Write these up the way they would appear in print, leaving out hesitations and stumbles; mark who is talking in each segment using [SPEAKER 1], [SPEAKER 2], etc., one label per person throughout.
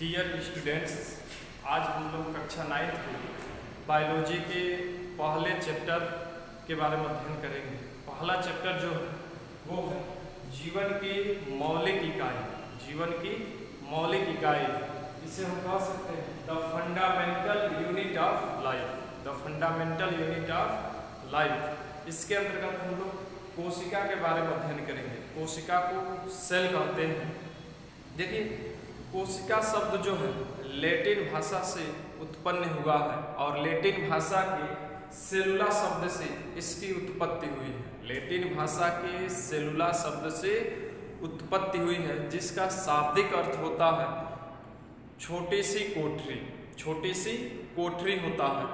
[SPEAKER 1] Dear students, आज हम लोग कक्षा 9 के बायोलॉजी के पहले चैप्टर के बारे में अध्ययन करेंगे। पहला चैप्टर जो है वो है जीवन की मौलिक इकाई। जीवन की मौलिक इकाई, इसे हम कह सकते हैं the fundamental unit of life. The fundamental unit of life. इसके अंतर्गत हम लोग कोशिका के बारे में अध्ययन करेंगे। कोशिका को सेल कहते हैं। देखिए, कोशिका शब्द जो है लैटिन भाषा से उत्पन्न हुआ है और लैटिन भाषा के सेलुला शब्द से इसकी उत्पत्ति हुई है। लैटिन भाषा के सेलुला शब्द से उत्पत्ति हुई है, जिसका शाब्दिक अर्थ होता है छोटी सी कोठरी। छोटी सी कोठरी होता है।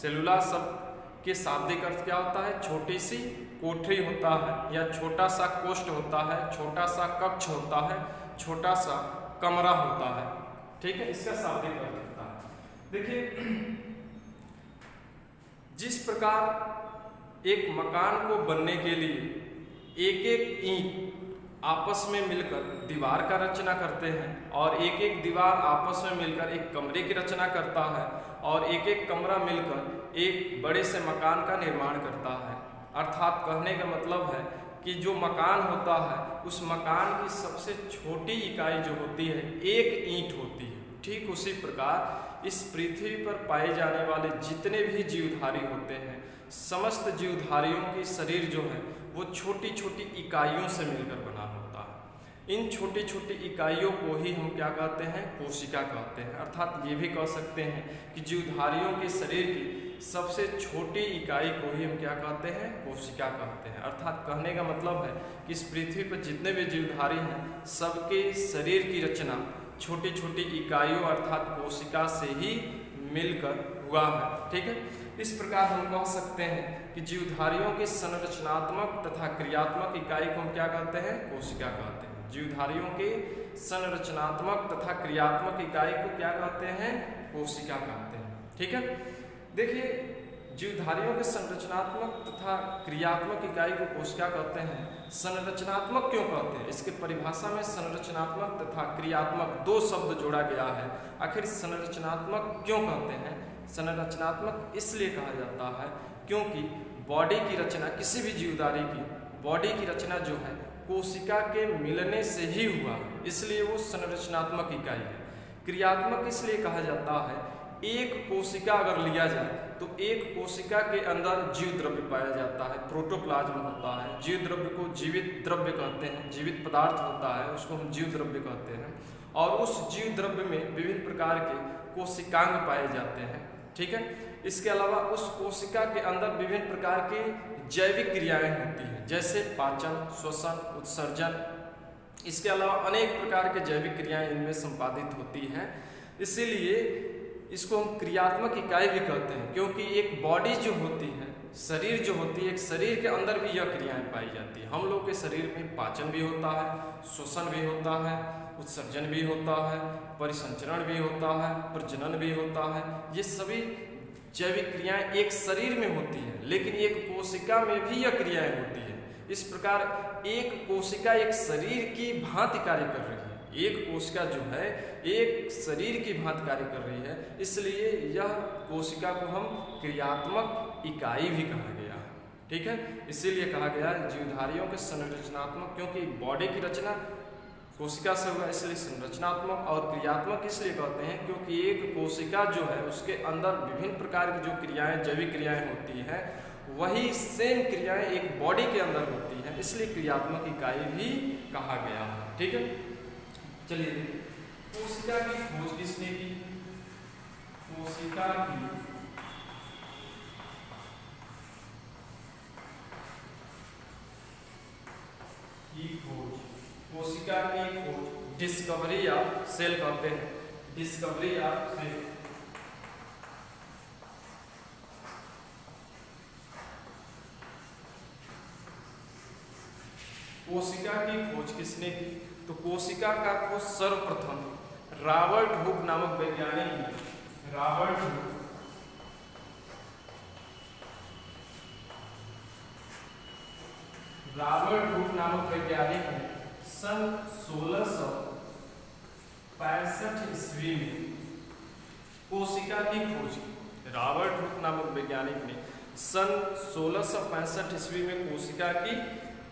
[SPEAKER 1] सेलुला शब्द के शाब्दिक अर्थ क्या होता है? छोटी सी कोठरी होता है, या छोटा सा कोष्ठ होता है, छोटा सा कक्ष होता है, छोटा सा कमरा होता है। ठीक है, इसका शाब्दिक अर्थ होता है। देखिए, जिस प्रकार एक मकान को बनने के लिए एक एक ईंट आपस में मिलकर दीवार का रचना करते हैं और एक एक दीवार आपस में मिलकर एक कमरे की रचना करता है और एक एक कमरा मिलकर एक बड़े से मकान का निर्माण करता है। अर्थात कहने का मतलब है कि जो मकान होता है उस मकान की सबसे छोटी इकाई जो होती है एक ईंट होती है। ठीक उसी प्रकार इस पृथ्वी पर पाए जाने वाले जितने भी जीवधारी होते हैं, समस्त जीवधारियों की शरीर जो है वो छोटी छोटी इकाइयों से मिलकर बना होता है। इन छोटी छोटी इकाइयों को ही हम क्या कहते हैं? कोशिका कहते हैं। अर्थात ये भी कह सकते हैं कि जीवधारियों के शरीर की सबसे छोटी इकाई को ही हम क्या कहते हैं? कोशिका कहते हैं। अर्थात कहने का मतलब है कि इस पृथ्वी पर जितने भी जीवधारी हैं सबके शरीर की रचना छोटी छोटी इकाइयों अर्थात कोशिका से ही मिलकर हुआ है। ठीक है, इस प्रकार हम कह सकते हैं कि जीवधारियों की संरचनात्मक तथा क्रियात्मक इकाई को हम क्या कहते हैं? कोशिका कहते हैं। जीवधारियों के संरचनात्मक तथा क्रियात्मक इकाई को क्या कहते हैं? कोशिका कहते हैं। ठीक है, देखिए, जीवधारियों के संरचनात्मक तथा क्रियात्मक इकाई को कोशिका कहते हैं। संरचनात्मक क्यों कहते हैं? इसके परिभाषा में संरचनात्मक तथा क्रियात्मक दो शब्द जोड़ा गया है। आखिर संरचनात्मक क्यों कहते हैं? संरचनात्मक इसलिए कहा जाता है क्योंकि बॉडी की रचना, किसी भी जीवधारी की बॉडी की रचना जो है कोशिका के मिलने से ही हुआ, इसलिए वो संरचनात्मक इकाई है। क्रियात्मक इसलिए कहा जाता है, एक कोशिका अगर लिया जाए तो एक कोशिका के अंदर जीव द्रव्य पाया जाता है, प्रोटोप्लाज्म होता है। जीव द्रव्य को जीवित द्रव्य कहते हैं। जीवित पदार्थ होता है, उसको हम जीव द्रव्य कहते हैं। और उस जीव द्रव्य में विभिन्न प्रकार के कोशिकांग पाए जाते हैं। ठीक है, इसके अलावा उस कोशिका के अंदर विभिन्न प्रकार की जैविक क्रियाएं होती हैं, जैसे पाचन, श्वसन, उत्सर्जन। इसके अलावा अनेक प्रकार के जैविक क्रियाएं इनमें संपादित होती हैं। इसीलिए इसको हम क्रियात्मक इकाई भी कहते हैं, क्योंकि एक बॉडी जो होती है, शरीर जो होती है, एक शरीर के अंदर भी यह क्रियाएं पाई जाती है। हम लोग के शरीर में पाचन भी होता है, श्वसन भी होता है, उत्सर्जन भी होता है, परिसंचरण भी होता है, प्रजनन भी होता है। ये सभी जैविक क्रियाएं एक शरीर में होती हैं, लेकिन एक कोशिका में भी यह क्रियाएं होती है। इस प्रकार एक कोशिका एक शरीर की भांति कार्य कर रही है। एक कोशिका जो है एक शरीर की भांति कार्य कर रही है, इसलिए यह कोशिका को हम क्रियात्मक इकाई भी कहा गया है। ठीक है, इसीलिए कहा गया है जीवधारियों के संरचनात्मक, क्योंकि बॉडी की रचना कोशिका से हुआ, इसलिए संरचनात्मक। और क्रियात्मक इसलिए कहते हैं क्योंकि एक कोशिका जो है उसके अंदर विभिन्न प्रकार की जो क्रियाएं, जैविक क्रियाएं होती हैं, वही सेम क्रियाएं एक बॉडी के अंदर होती हैं, इसलिए क्रियात्मक इकाई भी कहा गया है। ठीक है, चलिए देखिए, कोशिका की खोज किसने की? कोशिका की खोज, कोशिका की खोज डिस्कवरी ऑफ सेल कहते हैं। Discovery of cell. कोशिका की खोज किसने की? तो कोशिका का खोज सर्वप्रथम रॉबर्ट हुक नामक वैज्ञानिक ने। रॉबर्ट हुक नामक वैज्ञानिक ने सन 1600 1965 ईस्वी में कोशिका की खोज की। रॉबर्ट हुक नामक वैज्ञानिक ने सन 1665 ईस्वी में कोशिका की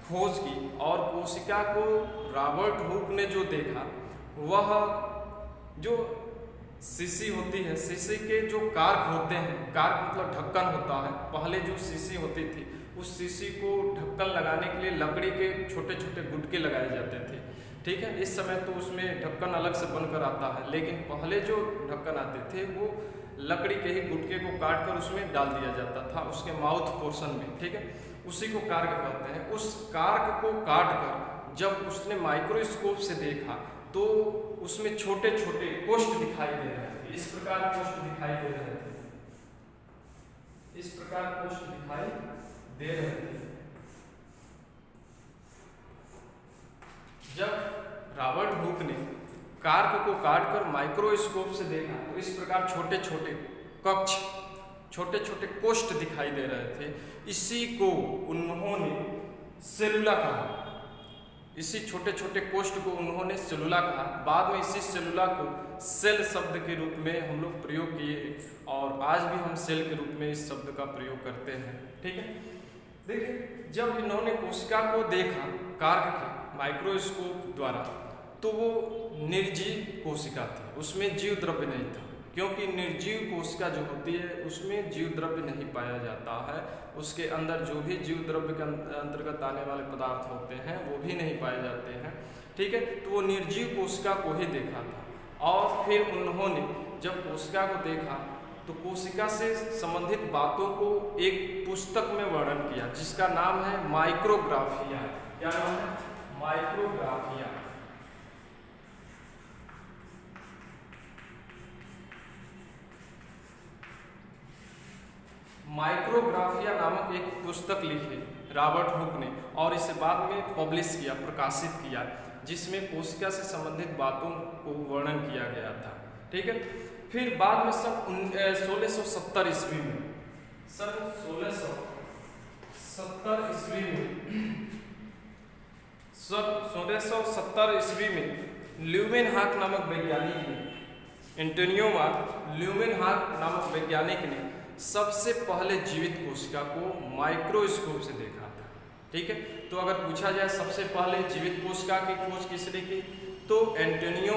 [SPEAKER 1] खोज की और कोशिका को रॉबर्ट हुक ने जो देखा वह जो शीशी होती है, शीशी के जो कार्क होते हैं, कार्क मतलब ढक्कन होता है, पहले जो शीशी होती थी उस शीशी को ढक्कन लगाने के लिए लकड़ी के छोटे छोटे गुटके लगाए जाते थे। ठीक है, इस समय तो उसमें ढक्कन अलग से बनकर आता है, लेकिन पहले जो ढक्कन आते थे वो लकड़ी के ही गुटके को काट कर उसमें डाल दिया जाता था उसके माउथ पोर्शन में। ठीक है, उसी को कार्क कहते हैं। उस कार्क को काट कर जब उसने माइक्रोस्कोप से देखा तो उसमें छोटे छोटे कोष्ठ दिखाई दे रहे थे। इस प्रकार कोष्ठ दिखाई दे रहे थे, इस प्रकार कोष्ठ दिखाई दे रहे थे। जब रॉबर्ट हुक ने कार्क को काटकर माइक्रोस्कोप से देखा तो इस प्रकार छोटे छोटे कक्ष, छोटे छोटे कोष्ठ दिखाई दे रहे थे। इसी को उन्होंने सेलुला कहा। इसी छोटे छोटे कोष्ठ को उन्होंने सेलुला कहा। बाद में इसी सेलुला को सेल शब्द के रूप में हम लोग प्रयोग किए और आज भी हम सेल के रूप में इस शब्द का प्रयोग करते हैं। ठीक है, देखिए जब इन्होंने कोशिका को देखा कार्क के माइक्रोस्कोप द्वारा तो वो निर्जीव कोशिका थी, उसमें जीव द्रव्य नहीं था, क्योंकि निर्जीव कोशिका जो होती है उसमें जीव द्रव्य नहीं पाया जाता है। उसके अंदर जो भी जीव द्रव्य के अंतर्गत आने वाले पदार्थ होते हैं वो भी नहीं पाए जाते हैं। ठीक है, तो वो निर्जीव कोशिका को ही देखा था और फिर उन्होंने जब कोशिका को देखा तो कोशिका से संबंधित बातों को एक पुस्तक में वर्णन किया जिसका नाम है माइक्रोग्राफिया। क्या नाम है? माइक्रोग्राफिया। माइक्रोग्राफिया नामक एक पुस्तक लिखी रॉबर्ट हुक ने और इसे बाद में पब्लिश किया, प्रकाशित किया, जिसमें कोशिका से संबंधित बातों को वर्णन किया गया था। ठीक है, फिर बाद में सन 1670 ईस्वी में, सन 1670 ईस्वी में, सन 1670 ईस्वी में ल्यूमेनहॉक नामक वैज्ञानिक ने, एंटोनियो ल्यूमेनहॉक नामक वैज्ञानिक ने सबसे पहले जीवित कोशिका को माइक्रोस्कोप से देखा था। ठीक है, तो अगर पूछा जाए सबसे पहले जीवित कोशिका की खोज किसने की तो एंटोनियो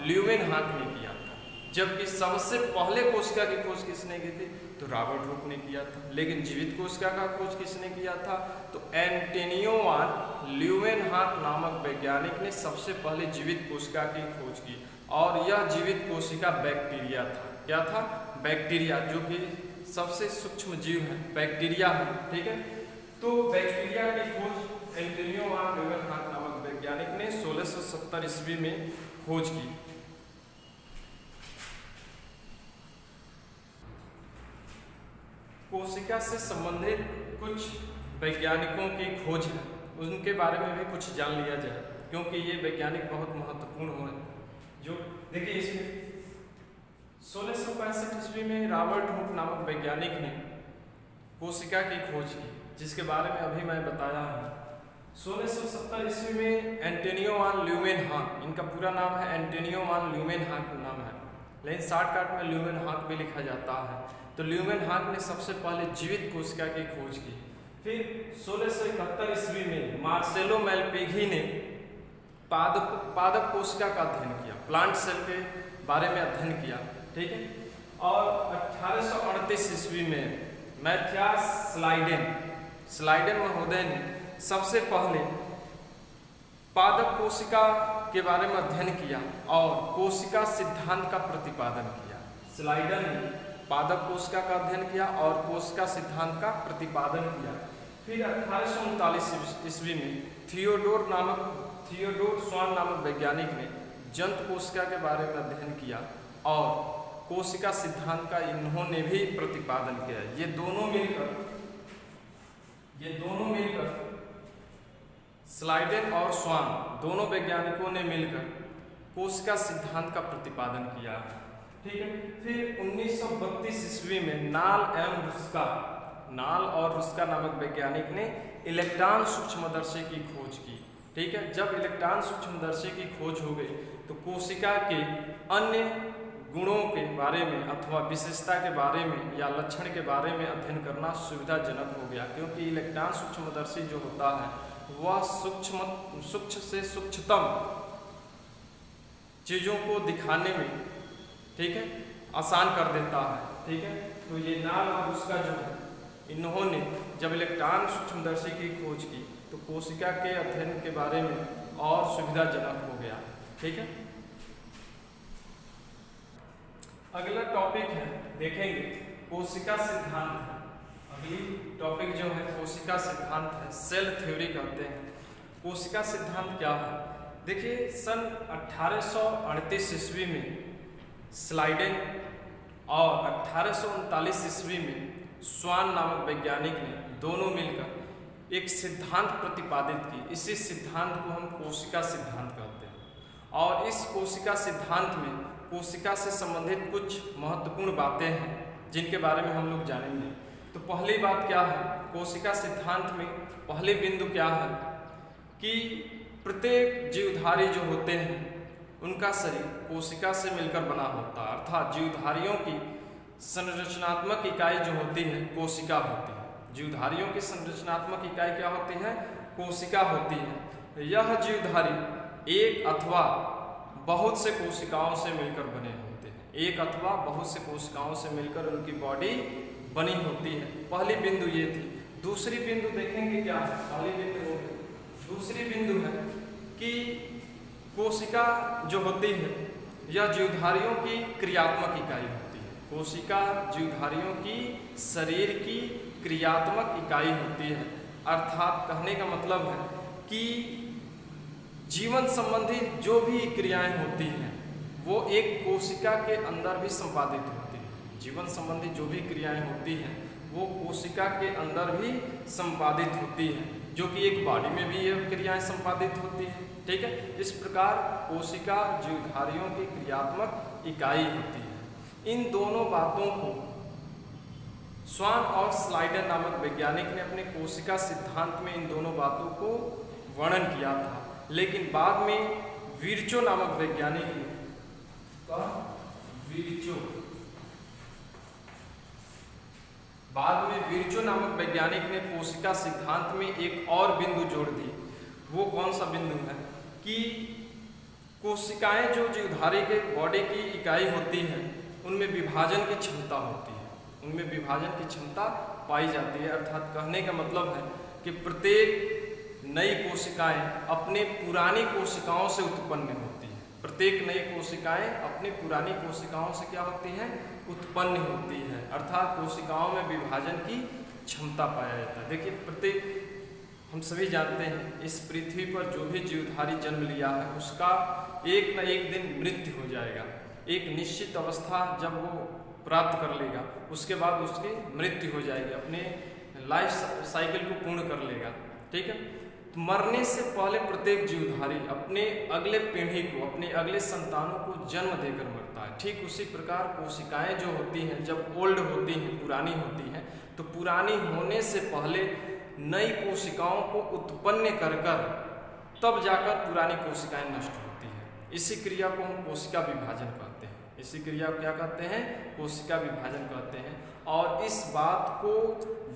[SPEAKER 1] ल्यूमेनहॉक ने किया था, जबकि सबसे पहले कोशिका की खोज किसने की थी तो रॉबर्ट हुक ने किया था। लेकिन जीवित कोशिका का खोज किसने किया था तो एंटोनियो ल्यूमेनहॉक नामक वैज्ञानिक ने सबसे पहले जीवित कोशिका की खोज की और यह जीवित कोशिका बैक्टीरिया था। क्या था? बैक्टीरिया, जो कि सबसे सूक्ष्म जीव है, बैक्टीरिया है। ठीक है, तो बैक्टीरिया की खोज एंटोनियो ल्यूमेनहॉक नामक वैज्ञानिक ने 1670 ईस्वी में खोज की। कोशिका से संबंधित कुछ वैज्ञानिकों की खोज है, उनके बारे में भी कुछ जान लिया जाए, क्योंकि ये वैज्ञानिक बहुत महत्वपूर्ण हुए। जो देखिए इसमें 1665 ईस्वी में रॉबर्ट हुक नामक वैज्ञानिक ने कोशिका की खोज की, जिसके बारे में अभी मैं बताया हूँ। 1670 ईस्वी में एंटोनियो ल्यूमेनहॉक, इनका पूरा नाम है एंटोनियो ल्यूमेनहॉक नाम है, लेकिन शॉर्टकट में ल्यूमेनहॉक भी लिखा जाता है। तो ल्यूमेनहॉक ने सबसे पहले जीवित कोशिका की खोज की। फिर 1671 ईस्वी में मार्सेलो मेलपिघी ने पादप कोशिका का अध्ययन किया, प्लांट सेल के बारे में अध्ययन किया। ठीक है, और 1838 ईस्वी में मैथियास स्लाइडेन महोदय ने सबसे पहले पादप कोशिका के बारे में अध्ययन किया और कोशिका सिद्धांत का प्रतिपादन किया। स्लाइडेन ने पादप कोशिका का अध्ययन किया और कोशिका सिद्धांत का प्रतिपादन किया। फिर 1839 ईस्वी में थियोडोर स्वान नामक वैज्ञानिक ने जंतु कोशिका के बारे में अध्ययन किया और कोशिका सिद्धांत का इन्होंने भी प्रतिपादन किया। ये दोनों मिलकर स्लाइडेन और स्वान दोनों वैज्ञानिकों ने मिलकर कोशिका सिद्धांत का प्रतिपादन किया। ठीक है, फिर 1932 ईस्वी में नाल और रुस्का नामक वैज्ञानिक ने इलेक्ट्रॉन सूक्ष्मदर्शी की खोज की ठीक है। जब इलेक्ट्रॉन सूक्ष्मदर्शी की खोज हो गई तो कोशिका के अन्य गुणों के बारे में अथवा विशेषता के बारे में या लक्षण के बारे में अध्ययन करना सुविधाजनक हो गया, क्योंकि इलेक्ट्रॉन सूक्ष्मदर्शी जो होता है वह सूक्ष्म से सूक्ष्मतम चीज़ों को दिखाने में, ठीक है, आसान कर देता है, ठीक है। तो ये नाम और उसका जो है, इन्होंने जब इलेक्ट्रॉन सूक्ष्मदर्शी की खोज की तो कोशिका के अध्ययन के बारे में और सुविधाजनक हो गया, ठीक है। अगला टॉपिक है, देखेंगे कोशिका सिद्धांत। अगली टॉपिक जो है कोशिका सिद्धांत है, सेल थ्योरी कहते हैं। कोशिका सिद्धांत क्या है? देखिए, सन 1838 ईस्वी में स्लाइडेन और 1839 ईस्वी में स्वान नामक वैज्ञानिक ने दोनों मिलकर एक सिद्धांत प्रतिपादित की। इसी सिद्धांत को हम कोशिका सिद्धांत कहते हैं। और इस कोशिका सिद्धांत में कोशिका से संबंधित कुछ महत्वपूर्ण बातें हैं जिनके बारे में हम लोग जानेंगे। तो पहली बात क्या है, कोशिका सिद्धांत में पहले बिंदु क्या है कि प्रत्येक जीवधारी जो होते हैं उनका शरीर कोशिका से मिलकर बना होता है, अर्थात जीवधारियों की संरचनात्मक इकाई जो होती है कोशिका होती है। जीवधारियों की संरचनात्मक इकाई क्या होती है? कोशिका होती है। यह जीवधारी एक अथवा बहुत से कोशिकाओं से मिलकर बने होते हैं, एक अथवा बहुत से कोशिकाओं से मिलकर उनकी बॉडी बनी होती है। पहली बिंदु ये थी। दूसरी बिंदु देखेंगे क्या है, पहली बिंदु हो गई। दूसरी बिंदु है कि कोशिका जो होती है यह जीवधारियों की क्रियात्मक इकाई होती है। कोशिका जीवधारियों की शरीर की क्रियात्मक इकाई होती है, अर्थात कहने का मतलब है कि जीवन संबंधी जो भी क्रियाएं होती हैं वो एक कोशिका के अंदर भी संपादित होती है। जीवन संबंधी जो भी क्रियाएं होती हैं वो कोशिका के अंदर भी संपादित होती है, जो कि एक बॉडी में भी ये क्रियाएं संपादित होती हैं, ठीक है। इस प्रकार कोशिका जीवधारियों की क्रियात्मक इकाई होती है। इन दोनों बातों को स्वान और स्लाइडन नामक वैज्ञानिक ने अपने कोशिका सिद्धांत में इन दोनों बातों को वर्णन किया था, लेकिन बाद में विर्चो नामक वैज्ञानिक ने विर्चो नामक वैज्ञानिक ने कोशिका सिद्धांत में एक और बिंदु जोड़ दी। वो कौन सा बिंदु है कि कोशिकाएं जो जीवधारी के बॉडी की इकाई होती हैं उनमें विभाजन की क्षमता होती है, उनमें विभाजन की क्षमता पाई जाती है। अर्थात कहने का मतलब है कि प्रत्येक नई कोशिकाएं अपने पुरानी कोशिकाओं से उत्पन्न होती हैं। प्रत्येक नई कोशिकाएं अपनी पुरानी कोशिकाओं से क्या होती हैं? उत्पन्न होती है, अर्थात कोशिकाओं में विभाजन की क्षमता पाया जाता है। देखिए, प्रत्येक हम सभी जानते हैं इस पृथ्वी पर जो भी जीवधारी जन्म लिया है उसका एक न एक दिन मृत्यु हो जाएगा। एक निश्चित अवस्था जब वो प्राप्त कर लेगा उसके बाद उसकी मृत्यु हो जाएगी, अपने लाइफ साइकिल को पूर्ण कर लेगा, ठीक है। तो मरने से पहले प्रत्येक जीवधारी अपने अगले पीढ़ी को, अपने अगले संतानों को जन्म देकर मरता है। ठीक उसी प्रकार कोशिकाएं जो होती हैं जब ओल्ड होती हैं, पुरानी होती हैं, तो पुरानी होने से पहले नई कोशिकाओं को उत्पन्न कर तब जाकर पुरानी कोशिकाएं नष्ट होती हैं। इसी क्रिया को हम कोशिका विभाजन कहते हैं। इसी क्रिया को क्या कहते हैं? कोशिका विभाजन कहते हैं। और इस बात को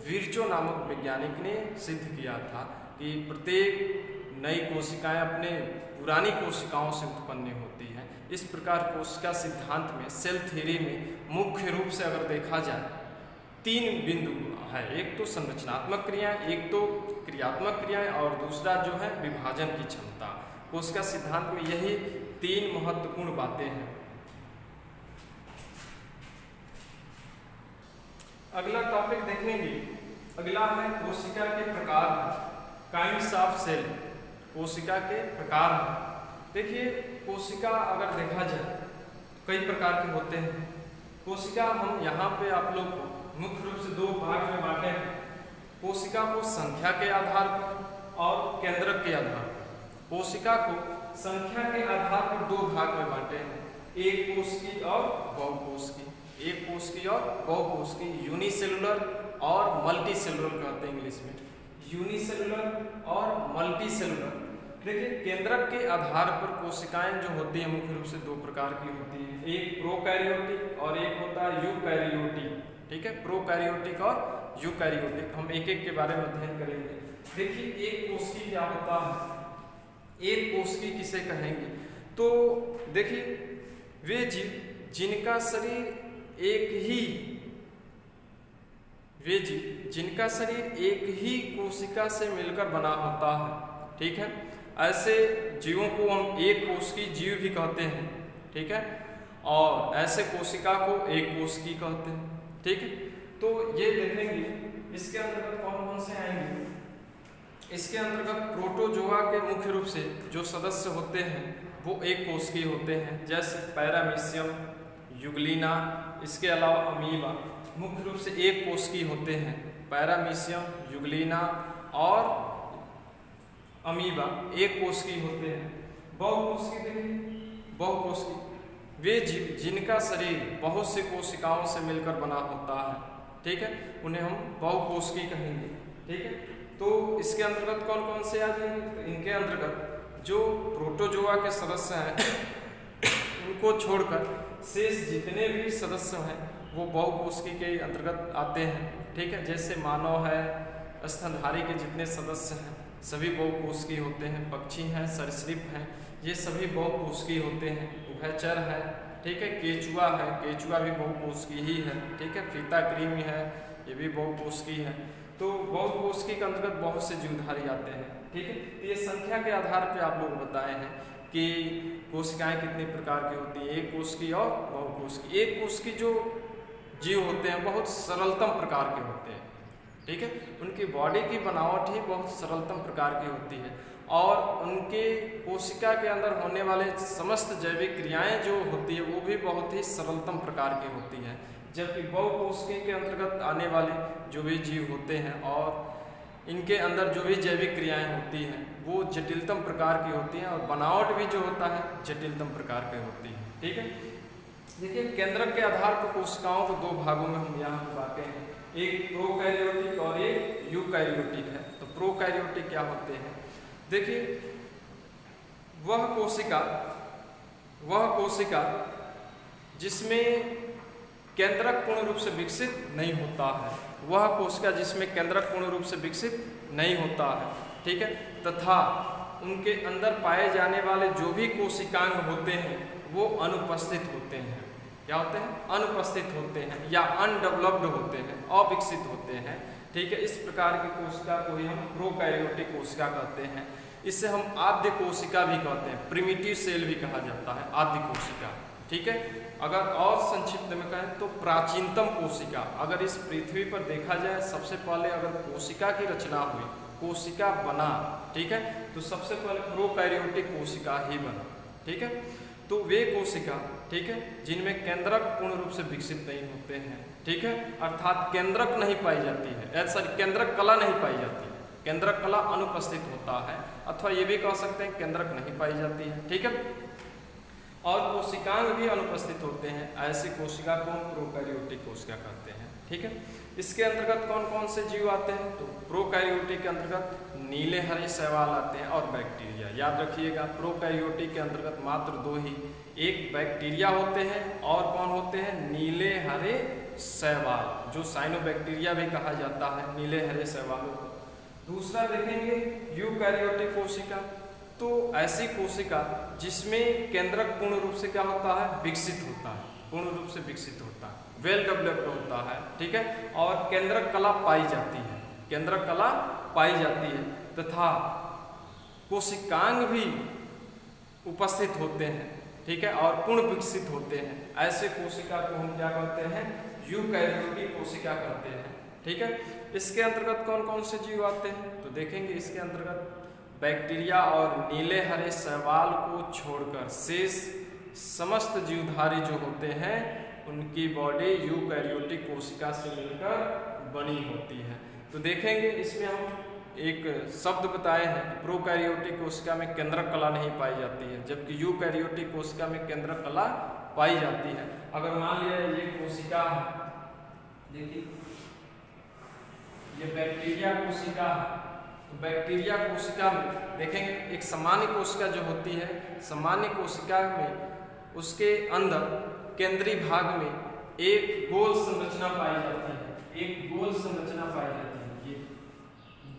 [SPEAKER 1] विर्चो नामक वैज्ञानिक ने सिद्ध किया था कि प्रत्येक नई कोशिकाएं अपने पुरानी कोशिकाओं से उत्पन्न होती हैं। इस प्रकार कोशिका सिद्धांत में, सेल थ्योरी में मुख्य रूप से अगर देखा जाए 3 बिंदु है। एक तो संरचनात्मक क्रियाएं, एक तो क्रियात्मक क्रियाएं और दूसरा जो है विभाजन की क्षमता। कोशिका सिद्धांत में यही 3 महत्वपूर्ण बातें हैं। अगला टॉपिक देखेंगे, अगला है कोशिका के प्रकार, काइंड्स ऑफ सेल। कोशिका के प्रकार हैं। देखिए, कोशिका अगर देखा जाए कई प्रकार के होते हैं। कोशिका हम यहाँ पे आप लोग को मुख्य रूप से 2 भाग में बांटे हैं। कोशिका को संख्या के आधार पर और केंद्रक के आधार पर। कोशिका को संख्या के आधार पर 2 भाग में बांटे हैं, एक कोशिकी और बहुकोशिकी। एक कोशिकी और बहुकोशिकी, यूनिसेलुलर और मल्टी सेलुलर कहते हैं इंग्लिश में, यूनिसेलुलर और मल्टी सेलुलर। देखिए केंद्रक के आधार पर कोशिकाएं जो होती हैं मुख्य रूप से दो प्रकार की होती हैं, एक प्रोकैरियोटिक और एक होता है यूकैरियोटिक। ठीक है, प्रोकैरियोटिक और यूकैरियोटिक, हम एक एक के बारे में अध्ययन करेंगे। देखिए एक कोशिकी क्या होता है, एक कोशिकी किसे कहेंगे, तो देखिए वे जीव जिनका शरीर एक ही वे जीव जिनका शरीर एक ही कोशिका से मिलकर बना होता है। ठीक है, ऐसे जीवों को हम एक कोशिकीय जीव भी कहते हैं। ठीक है, और ऐसे कोशिका को एक कोशिकी कहते हैं। ठीक है, तो ये देखेंगे इसके अंतर्गत कौन कौन से आएंगे। इसके अंतर्गत प्रोटोजोआ के मुख्य रूप से जो सदस्य होते हैं वो एक कोशिकीय होते हैं, जैसे पैरामीशियम, यूग्लिना, इसके अलावा अमीबा मुख्य रूप से एक कोशिकीय होते हैं। पैरामीशियम, यूग्लिना और अमीबा एक कोशिकीय होते हैं। बहुकोशिकीय देखिए, बहुकोशिकीय वे जीव जिनका शरीर बहुत सी कोशिकाओं से मिलकर बना होता है। ठीक है, उन्हें हम बहुकोशिकीय कहेंगे। ठीक है, तो इसके अंतर्गत कौन कौन से आ जाएंगे, तो इनके अंतर्गत जो प्रोटोजोआ के सदस्य हैं उनको छोड़कर शेष जितने भी सदस्य हैं वो बहुकोशिकीय के अंतर्गत आते हैं। ठीक है, जैसे मानव है, स्तनधारी के जितने सदस्य हैं सभी बहुकोशिकीय होते हैं, पक्षी हैं, सरीसृप हैं, ये सभी बहुकोशिकीय होते हैं। उभयचर है, ठीक है, केचुआ है, केचुआ भी बहुकोशिकीय ही है। ठीक है, फीता कृमि है, ये भी बहुकोशिकीय है। तो बहुकोशिकीय के अंतर्गत बहुत से जीवधारी आते हैं। ठीक है, तो ये संख्या के आधार पर आप लोग बताए हैं कि कोशिकाएं कितने प्रकार की होती है, एक कोशिकीय और बहुकोशिकीय। एक कोशिकीय जो जीव होते हैं बहुत सरलतम प्रकार के होते हैं। ठीक है, उनकी बॉडी की बनावट ही बहुत सरलतम प्रकार की होती है और उनके कोशिका के अंदर होने वाले समस्त जैविक क्रियाएं जो होती है वो भी बहुत ही सरलतम प्रकार की होती है। जबकि बहुकोशिकीय के अंतर्गत आने वाले जो भी जीव होते हैं और इनके अंदर जो भी जैविक क्रियाएं होती हैं वो जटिलतम प्रकार की होती हैं और बनावट भी जो होता है जटिलतम प्रकार की होती है। ठीक है, देखिए केंद्रक के आधार पर कोशिकाओं को दो भागों में हम यहाँ बांटे हैं, एक प्रोकैरियोटिक और एक यूकैरियोटिक है। तो प्रोकैरियोटिक क्या होते हैं, देखिए वह कोशिका जिसमें केंद्रक पूर्ण रूप से विकसित नहीं होता है, वह कोशिका जिसमें केंद्रक पूर्ण रूप से विकसित नहीं होता है। ठीक है, तथा उनके अंदर पाए जाने वाले जो भी कोशिकांग होते हैं वो अनुपस्थित होते हैं। क्या होते हैं, अनुपस्थित होते हैं या अनडेवलप्ड होते हैं, अविकसित होते हैं। ठीक है, इस प्रकार की कोशिका को ही हम प्रोकैरियोटिक कोशिका कहते हैं। इसे हम आद्य कोशिका भी कहते हैं, प्रिमिटिव सेल भी कहा जाता है, आद्य कोशिका। ठीक है, अगर और संक्षिप्त में कहें तो प्राचीनतम कोशिका। अगर इस पृथ्वी पर देखा जाए सबसे पहले अगर कोशिका की रचना हुई, कोशिका बना, ठीक है, तो सबसे पहले प्रोकैरियोटिक कोशिका ही बना। ठीक है, तो वे कोशिका, ठीक है, जिनमें केंद्रक पूर्ण रूप से विकसित नहीं होते हैं। ठीक है, अर्थात केंद्रक नहीं पाई जाती है, सॉरी केंद्रक कला नहीं पाई जाती है, केंद्रक कला अनुपस्थित होता है, अथवा ये भी कह सकते हैं केंद्रक नहीं पाई जाती है। ठीक है, और कोशिकांग भी अनुपस्थित होते हैं, ऐसी कोशिका को हम प्रोकैरियोटिक कोशिका कहते हैं। ठीक है, इसके अंतर्गत कौन कौन से जीव आते हैं, तो प्रोकैरियोटिक के अंतर्गत नीले हरे शैवाल आते हैं और बैक्टीरिया। याद रखिएगा प्रोकैरियोटिक के अंतर्गत मात्र दो ही, एक बैक्टीरिया होते हैं और कौन होते हैं, नीले हरे शैवाल, जो साइनोबैक्टीरिया भी कहा जाता है नीले हरे शैवालों को। दूसरा देखेंगे यूकैरियोटिक कोशिका, तो ऐसी कोशिका जिसमें केंद्रक पूर्ण रूप से क्या होता है, विकसित होता है, पूर्ण रूप से विकसित होता है, वेल डेवलप्ड होता है। ठीक है, और केंद्रक कला पाई जाती है, केंद्रक कला पाई जाती है तथा कोशिकांग भी उपस्थित होते हैं। ठीक है, और पूर्ण विकसित होते हैं, ऐसे कोशिका को हम क्या कहते हैं, यूकैरियोटिक कोशिका कहते हैं। ठीक है, इसके अंतर्गत कौन कौन से जीव आते हैं, तो देखेंगे इसके अंतर्गत बैक्टीरिया और नीले हरे शैवाल को छोड़कर शेष समस्त जीवधारी जो होते हैं उनकी बॉडी यूकैरियोटिक कोशिका से मिलकर बनी होती है। तो देखेंगे इसमें हम एक शब्द बताए हैं कि प्रोकैरियोटिक कोशिका में केंद्रक कला नहीं पाई जाती है, जबकि यूकैरियोटिक कोशिका में केंद्रक कला पाई जाती है। अगर मान लिया ये कोशिका है, देखिए ये बैक्टीरिया कोशिका है, बैक्टीरिया कोशिका में देखेंगे एक सामान्य कोशिका जो होती है, सामान्य कोशिका में उसके अंदर केंद्रीय भाग में एक गोल संरचना पाई जाती है, एक गोल संरचना पाई जाती है, ये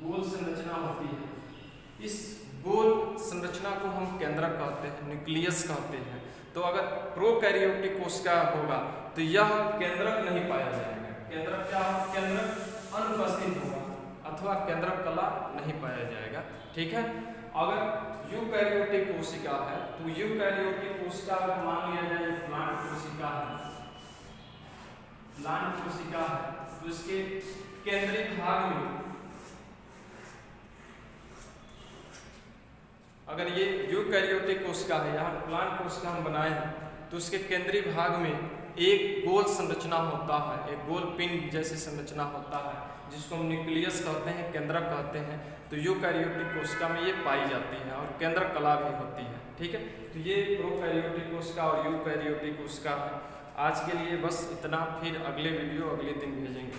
[SPEAKER 1] गोल संरचना होती है। इस गोल संरचना को हम केंद्रक कहते हैं, न्यूक्लियस कहते हैं। तो अगर प्रोकैरियोटिक कोशिका होगा तो यह केंद्रक नहीं पाया जाएगा। केंद्रक क्या होगा? केंद्रक अनुपस्थित होगा अथवा केंद्रक कला नहीं पाया जाएगा। ठीक है। अगर यूकैरियोटिक कोशिका है तो यूकैरियोटिक कोशिका अगर मान लिया जाए प्लांट कोशिका है, प्लांट कोशिका है तो इसके केंद्रीय भाग में अगर ये यूकैरियोटिक कोशिका है, यहाँ प्लांट कोशिका हम बनाए हैं तो उसके केंद्रीय भाग में एक गोल संरचना होता है, एक गोल पिंड जैसी संरचना होता है जिसको हम न्यूक्लियस कहते हैं, केंद्रक कहते हैं। तो यूकैरियोटिक कोशिका में ये पाई जाती है और केंद्रक कला भी होती है। ठीक है। तो ये प्रोकैरियोटिक कोशिका और यूकैरियोटिक कोशिका है। आज के लिए बस इतना, फिर अगले वीडियो अगले दिन भेजेंगे।